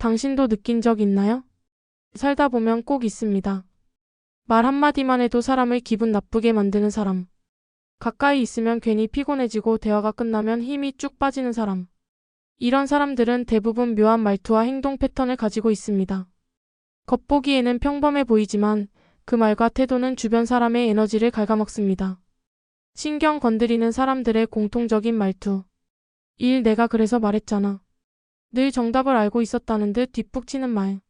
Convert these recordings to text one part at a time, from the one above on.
당신도 느낀 적 있나요? 살다 보면 꼭 있습니다. 말 한마디만 해도 사람을 기분 나쁘게 만드는 사람. 가까이 있으면 괜히 피곤해지고 대화가 끝나면 힘이 쭉 빠지는 사람. 이런 사람들은 대부분 묘한 말투와 행동 패턴을 가지고 있습니다. 겉보기에는 평범해 보이지만 그 말과 태도는 주변 사람의 에너지를 갉아먹습니다. 신경 건드리는 사람들의 공통적인 말투. 내가 그래서 말했잖아. 늘 정답을 알고 있었다는 듯 뒷북치는 말.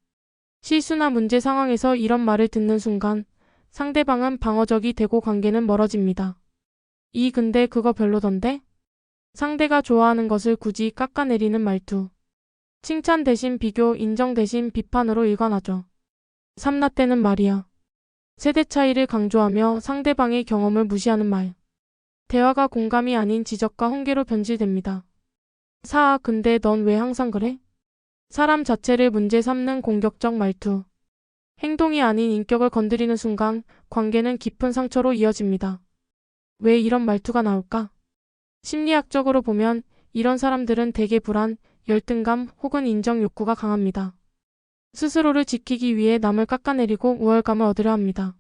실수나 문제 상황에서 이런 말을 듣는 순간 상대방은 방어적이 되고 관계는 멀어집니다. 근데 그거 별로던데? 상대가 좋아하는 것을 굳이 깎아내리는 말투. 칭찬 대신 비교, 인정 대신 비판으로 일관하죠. 삼라떼는 말이야. 세대 차이를 강조하며 상대방의 경험을 무시하는 말. 대화가 공감이 아닌 지적과 훈계로 변질됩니다. 근데 넌 왜 항상 그래? 사람 자체를 문제 삼는 공격적 말투. 행동이 아닌 인격을 건드리는 순간 관계는 깊은 상처로 이어집니다. 왜 이런 말투가 나올까? 심리학적으로 보면 이런 사람들은 대개 불안, 열등감 혹은 인정 욕구가 강합니다. 스스로를 지키기 위해 남을 깎아내리고 우월감을 얻으려 합니다.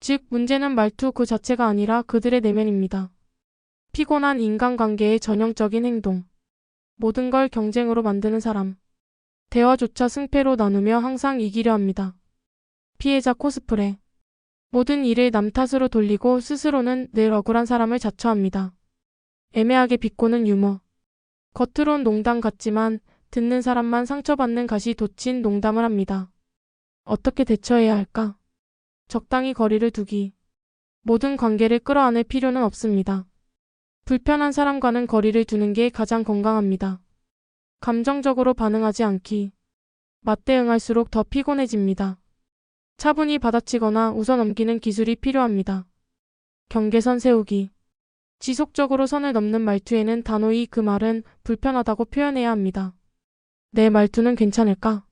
즉, 문제는 말투 그 자체가 아니라 그들의 내면입니다. 피곤한 인간관계의 전형적인 행동. 모든 걸 경쟁으로 만드는 사람. 대화조차 승패로 나누며 항상 이기려 합니다. 피해자 코스프레. 모든 일을 남 탓으로 돌리고 스스로는 늘 억울한 사람을 자처합니다. 애매하게 비꼬는 유머. 겉으론 농담 같지만 듣는 사람만 상처받는 가시 돋친 농담을 합니다. 어떻게 대처해야 할까? 적당히 거리를 두기. 모든 관계를 끌어안을 필요는 없습니다. 불편한 사람과는 거리를 두는 게 가장 건강합니다. 감정적으로 반응하지 않기. 맞대응할수록 더 피곤해집니다. 차분히 받아치거나 웃어넘기는 기술이 필요합니다. 경계선 세우기. 지속적으로 선을 넘는 말투에는 단호히 그 말은 불편하다고 표현해야 합니다. 내 말투는 괜찮을까?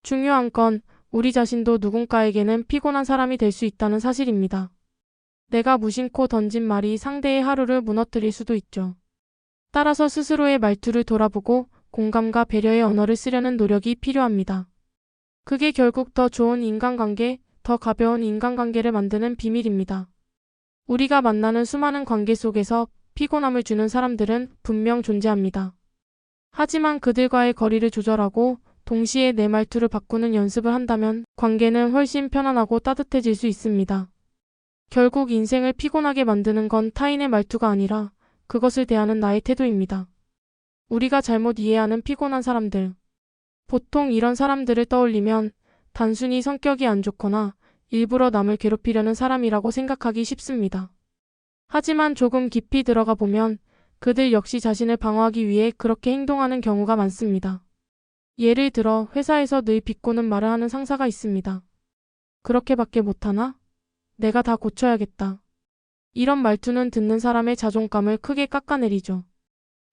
중요한 건 우리 자신도 누군가에게는 피곤한 사람이 될 수 있다는 사실입니다. 내가 무심코 던진 말이 상대의 하루를 무너뜨릴 수도 있죠. 따라서 스스로의 말투를 돌아보고 공감과 배려의 언어를 쓰려는 노력이 필요합니다. 그게 결국 더 좋은 인간관계, 더 가벼운 인간관계를 만드는 비밀입니다. 우리가 만나는 수많은 관계 속에서 피곤함을 주는 사람들은 분명 존재합니다. 하지만 그들과의 거리를 조절하고 동시에 내 말투를 바꾸는 연습을 한다면 관계는 훨씬 편안하고 따뜻해질 수 있습니다. 결국 인생을 피곤하게 만드는 건 타인의 말투가 아니라 그것을 대하는 나의 태도입니다. 우리가 잘못 이해하는 피곤한 사람들. 보통 이런 사람들을 떠올리면 단순히 성격이 안 좋거나 일부러 남을 괴롭히려는 사람이라고 생각하기 쉽습니다. 하지만 조금 깊이 들어가 보면 그들 역시 자신을 방어하기 위해 그렇게 행동하는 경우가 많습니다. 예를 들어 회사에서 늘 비꼬는 말을 하는 상사가 있습니다. 그렇게밖에 못하나? 내가 다 고쳐야겠다. 이런 말투는 듣는 사람의 자존감을 크게 깎아내리죠.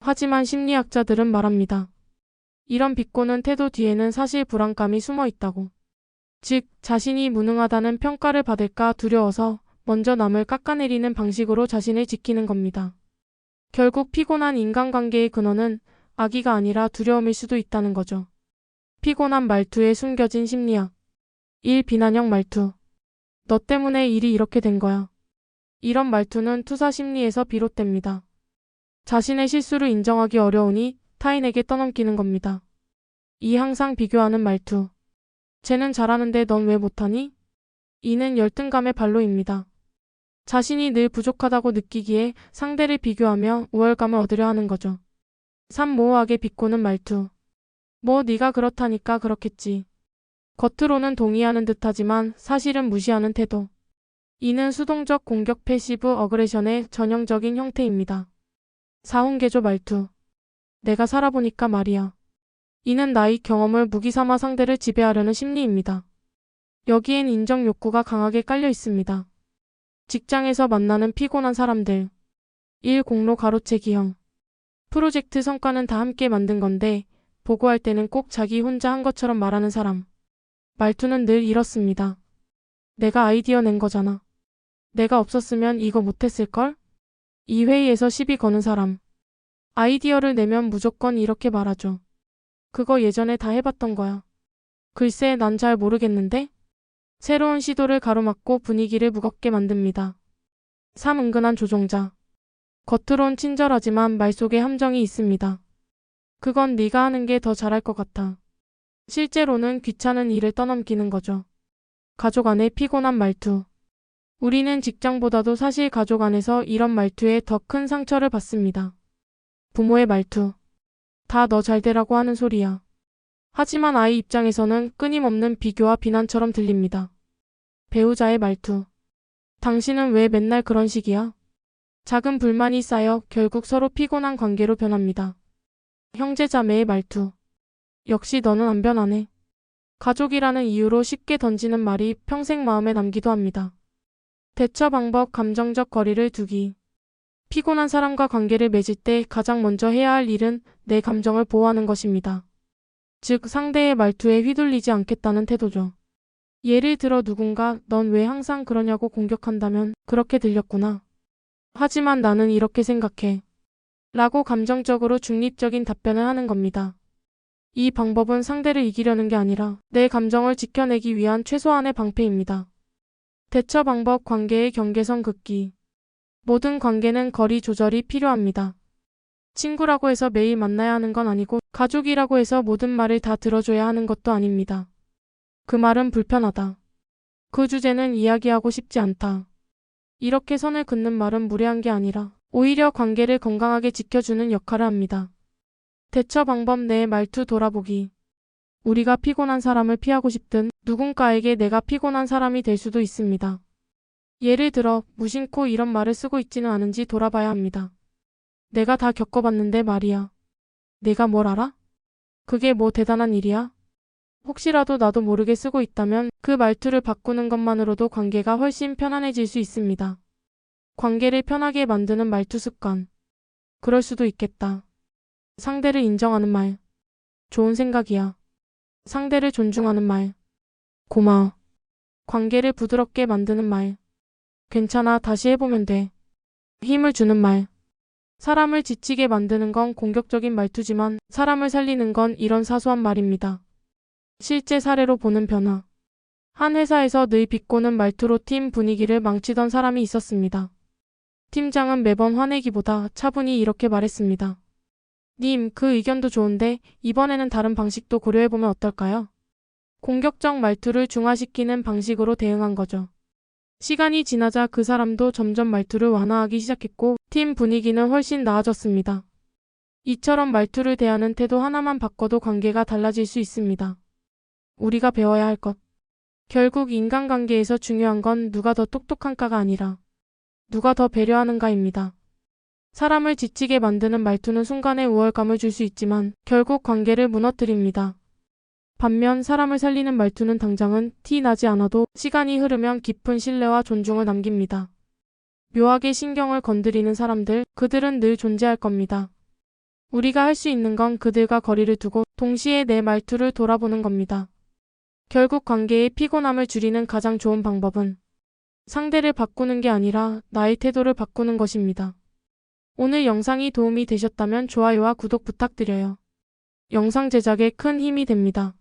하지만 심리학자들은 말합니다. 이런 비꼬는 태도 뒤에는 사실 불안감이 숨어 있다고. 즉, 자신이 무능하다는 평가를 받을까 두려워서 먼저 남을 깎아내리는 방식으로 자신을 지키는 겁니다. 결국 피곤한 인간관계의 근원은 악의가 아니라 두려움일 수도 있다는 거죠. 피곤한 말투에 숨겨진 심리학. 비난형 말투. 너 때문에 일이 이렇게 된 거야. 이런 말투는 투사 심리에서 비롯됩니다. 자신의 실수를 인정하기 어려우니 타인에게 떠넘기는 겁니다. 항상 비교하는 말투. 쟤는 잘하는데 넌 왜 못하니? 이는 열등감의 발로입니다. 자신이 늘 부족하다고 느끼기에 상대를 비교하며 우월감을 얻으려 하는 거죠. 모호하게 비꼬는 말투. 네가 그렇다니까 그렇겠지. 겉으로는 동의하는 듯하지만 사실은 무시하는 태도. 이는 수동적 공격 패시브 어그레션의 전형적인 형태입니다. 훈계조 말투. 내가 살아보니까 말이야. 이는 나의 경험을 무기 삼아 상대를 지배하려는 심리입니다. 여기엔 인정 욕구가 강하게 깔려 있습니다. 직장에서 만나는 피곤한 사람들. 공로 가로채기형. 프로젝트 성과는 다 함께 만든 건데 보고할 때는 꼭 자기 혼자 한 것처럼 말하는 사람. 말투는 늘 이렇습니다. 내가 아이디어 낸 거잖아. 내가 없었으면 이거 못했을걸? 이 회의에서 시비 거는 사람. 아이디어를 내면 무조건 이렇게 말하죠. 그거 예전에 다 해봤던 거야. 글쎄, 난 잘 모르겠는데? 새로운 시도를 가로막고 분위기를 무겁게 만듭니다. 3. 은근한 조종자. 겉으론 친절하지만 말 속에 함정이 있습니다. 그건 네가 하는 게 더 잘할 것 같아. 실제로는 귀찮은 일을 떠넘기는 거죠. 가족 안의 피곤한 말투. 우리는 직장보다도 사실 가족 안에서 이런 말투에 더 큰 상처를 받습니다. 부모의 말투. 다 너 잘되라고 하는 소리야. 하지만 아이 입장에서는 끊임없는 비교와 비난처럼 들립니다. 배우자의 말투. 당신은 왜 맨날 그런 식이야? 작은 불만이 쌓여 결국 서로 피곤한 관계로 변합니다. 형제자매의 말투. 역시 너는 안 변하네. 가족이라는 이유로 쉽게 던지는 말이 평생 마음에 남기도 합니다. 대처 방법. 감정적 거리를 두기. 피곤한 사람과 관계를 맺을 때 가장 먼저 해야 할 일은 내 감정을 보호하는 것입니다. 즉, 상대의 말투에 휘둘리지 않겠다는 태도죠. 예를 들어 누군가 넌 왜 항상 그러냐고 공격한다면 그렇게 들렸구나. 하지만 나는 이렇게 생각해. 라고 감정적으로 중립적인 답변을 하는 겁니다. 이 방법은 상대를 이기려는 게 아니라 내 감정을 지켜내기 위한 최소한의 방패입니다. 대처 방법. 관계의 경계선 긋기. 모든 관계는 거리 조절이 필요합니다. 친구라고 해서 매일 만나야 하는 건 아니고 가족이라고 해서 모든 말을 다 들어줘야 하는 것도 아닙니다. 그 말은 불편하다. 그 주제는 이야기하고 싶지 않다. 이렇게 선을 긋는 말은 무례한 게 아니라 오히려 관계를 건강하게 지켜주는 역할을 합니다. 대처 방법. 내 말투 돌아보기. 우리가 피곤한 사람을 피하고 싶든 누군가에게 내가 피곤한 사람이 될 수도 있습니다. 예를 들어 무심코 이런 말을 쓰고 있지는 않은지 돌아봐야 합니다. 내가 다 겪어봤는데 말이야. 내가 뭘 알아? 그게 뭐 대단한 일이야? 혹시라도 나도 모르게 쓰고 있다면 그 말투를 바꾸는 것만으로도 관계가 훨씬 편안해질 수 있습니다. 관계를 편하게 만드는 말투 습관. 그럴 수도 있겠다. 상대를 인정하는 말. 좋은 생각이야. 상대를 존중하는 말. 고마워. 관계를 부드럽게 만드는 말. 괜찮아, 다시 해보면 돼. 힘을 주는 말. 사람을 지치게 만드는 건 공격적인 말투지만 사람을 살리는 건 이런 사소한 말입니다. 실제 사례로 보는 변화. 한 회사에서 늘 비꼬는 말투로 팀 분위기를 망치던 사람이 있었습니다. 팀장은 매번 화내기보다 차분히 이렇게 말했습니다. 님, 그 의견도 좋은데 이번에는 다른 방식도 고려해보면 어떨까요? 공격적 말투를 중화시키는 방식으로 대응한 거죠. 시간이 지나자 그 사람도 점점 말투를 완화하기 시작했고 팀 분위기는 훨씬 나아졌습니다. 이처럼 말투를 대하는 태도 하나만 바꿔도 관계가 달라질 수 있습니다. 우리가 배워야 할 것. 결국 인간관계에서 중요한 건 누가 더 똑똑한가가 아니라 누가 더 배려하는가입니다. 사람을 지치게 만드는 말투는 순간에 우월감을 줄 수 있지만 결국 관계를 무너뜨립니다. 반면 사람을 살리는 말투는 당장은 티 나지 않아도 시간이 흐르면 깊은 신뢰와 존중을 남깁니다. 묘하게 신경을 건드리는 사람들, 그들은 늘 존재할 겁니다. 우리가 할 수 있는 건 그들과 거리를 두고 동시에 내 말투를 돌아보는 겁니다. 결국 관계의 피곤함을 줄이는 가장 좋은 방법은 상대를 바꾸는 게 아니라 나의 태도를 바꾸는 것입니다. 오늘 영상이 도움이 되셨다면 좋아요와 구독 부탁드려요. 영상 제작에 큰 힘이 됩니다.